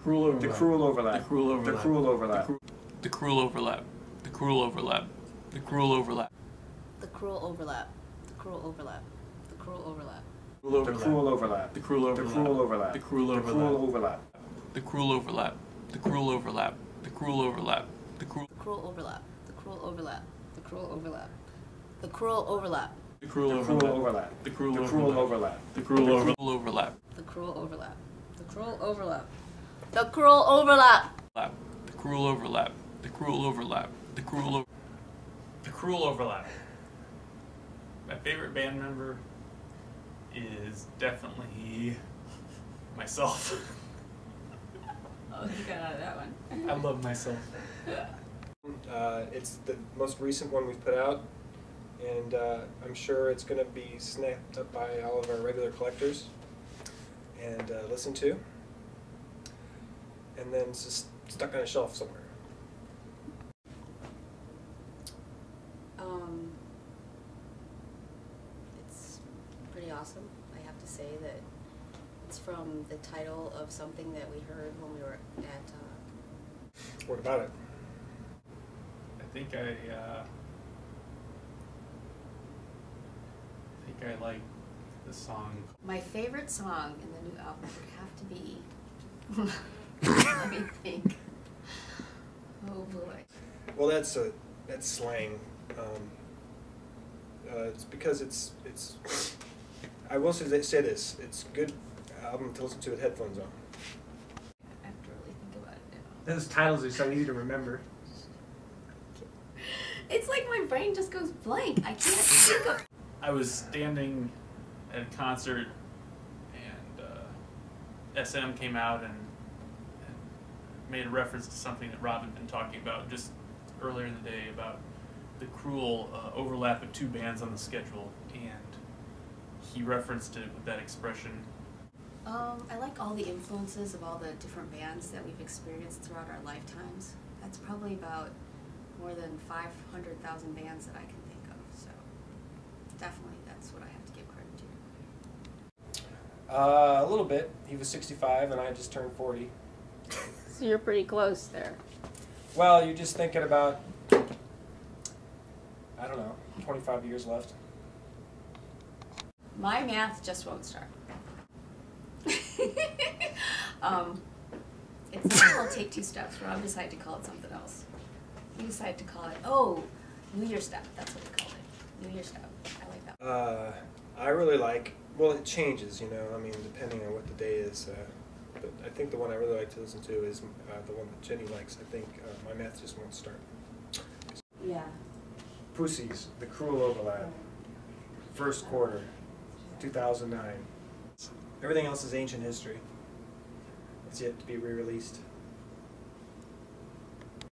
Cruel overlap. The cruel overlap. The cruel overlap. The cruel overlap. The cruel overlap. The cruel overlap. The cruel overlap. The cruel overlap. The cruel overlap. The cruel overlap. The cruel overlap. The cruel overlap. The cruel overlap. The cruel The cruel overlap. The cruel overlap. The cruel overlap. The cruel overlap. The cruel. The cruel overlap. The cruel overlap. The cruel overlap. The cruel overlap. The cruel The cruel overlap. The cruel The cruel overlap. The cruel overlap. The cruel overlap. The cruel overlap. The cruel overlap. The cruel overlap. The cruel overlap. The cruel. The cruel overlap. My favorite band member is definitely myself. Oh, you got out of that one. I love myself. It's the most recent one we've put out, and I'm sure it's going to be snapped up by all of our regular collectors and listened to, and then it's just stuck on a shelf somewhere. It's pretty awesome. I have to say that it's from the title of something that we heard when we were at What about it? I think I like the song. my favorite song in the new album would have to be let me think. Oh boy. Well, that's slang. It's because it's. I will say this. It's a good album to listen to with headphones on. I have to really think about it now. Those titles are so easy to remember. It's like my brain just goes blank. I can't think of. I was standing at a concert and SM came out and made a reference to something that Rob had been talking about just earlier in the day about the cruel overlap of two bands on the schedule, and he referenced it with that expression. I like all the influences of all the different bands that we've experienced throughout our lifetimes. That's probably about more than 500,000 bands that I can think of, so definitely that's what I have to give credit to. A little bit. He was 65 and I just turned 40. So you're pretty close there. Well, you're just thinking about, I don't know, 25 years left. My math just won't start. It's not called Take Two Steps. Rob decided to call it something else. He decided to call it, New Year's Step. That's what he called it. New Year's Step. I like that. I really like, well, it changes, you know, I mean, depending on what the day is. But I think the one I really like to listen to is the one that Jenny likes. I think My Math Just Won't Start. Yeah. Pussies, The Cruel Overlap, first quarter, 2009. Everything else is ancient history. It's yet to be re-released.